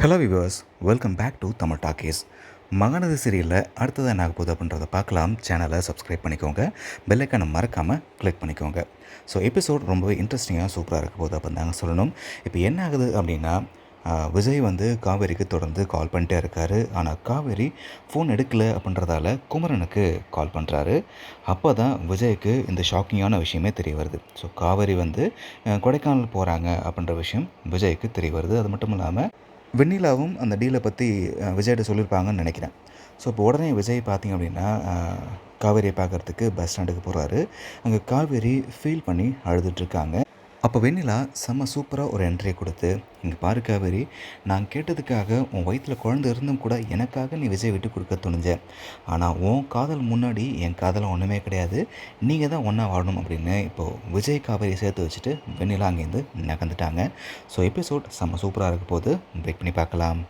Hello viewers, welcome back to Tamil talkies. Mahanadi சீரியலில் அடுத்ததாக என்ன ஆக போகுது அப்படின்றத பார்க்கலாம். சேனலை சப்ஸ்கிரைப் பண்ணிக்கோங்க, பெல்லைக்கானை மறக்காமல் கிளிக் பண்ணிக்கோங்க. ஸோ எபிசோட் ரொம்பவே இன்ட்ரெஸ்டிங்காக சூப்பராக இருக்க போகுது அப்படின்னு தாங்க சொல்லணும். இப்போ என்ன ஆகுது அப்படின்னா, விஜய் வந்து காவேரிக்கு தொடர்ந்து கால் பண்ணிட்டே இருக்கார். ஆனால் காவேரி ஃபோன் எடுக்கலை அப்படின்றதால குமரனுக்கு கால் பண்ணுறாரு. அப்போ தான் விஜய்க்கு இந்த ஷாக்கிங்கான விஷயமே தெரிய வருது. ஸோ காவேரி வந்து கொடைக்கானல் போகிறாங்க அப்படின்ற விஷயம் விஜய்க்கு தெரிய வருது. அது மட்டும் இல்லாமல் வெண்ணிலாவும் அந்த டீலை பற்றி விஜய்கிட்ட சொல்லியிருப்பாங்கன்னு நினைக்கிறேன். ஸோ இப்போ உடனே விஜய் பார்த்திங்க அப்படின்னா காவேரியை பார்க்குறதுக்கு பஸ் ஸ்டாண்டுக்கு போகிறாரு. அங்கே காவேரி ஃபீல் பண்ணி அழுதுட்ருக்காங்க. அப்போ வெண்ணிலா செம்ம சூப்பராக ஒரு என்ட்ரியை கொடுத்து, இங்கே பாரு காவேரி, நான் கேட்டதுக்காக உன் வயிற்றில் குழந்தை இருந்தும் கூட எனக்காக நீ விஜய் விட்டு கொடுக்க துணிஞ்ச. ஆனால் உன் காதல் முன்னாடி என் காதல் ஒன்றுமே கிடையாது, நீங்கள் தான் ஒன்றா வாழணும் அப்படின்னு இப்போது விஜய் காவேரி சேர்த்து வச்சுட்டு வெண்ணிலா அங்கேருந்து நகர்ந்துட்டாங்க. ஸோ எபிசோட் செம்ம சூப்பராக இருக்க போது வெயிட் பண்ணி பார்க்கலாம்.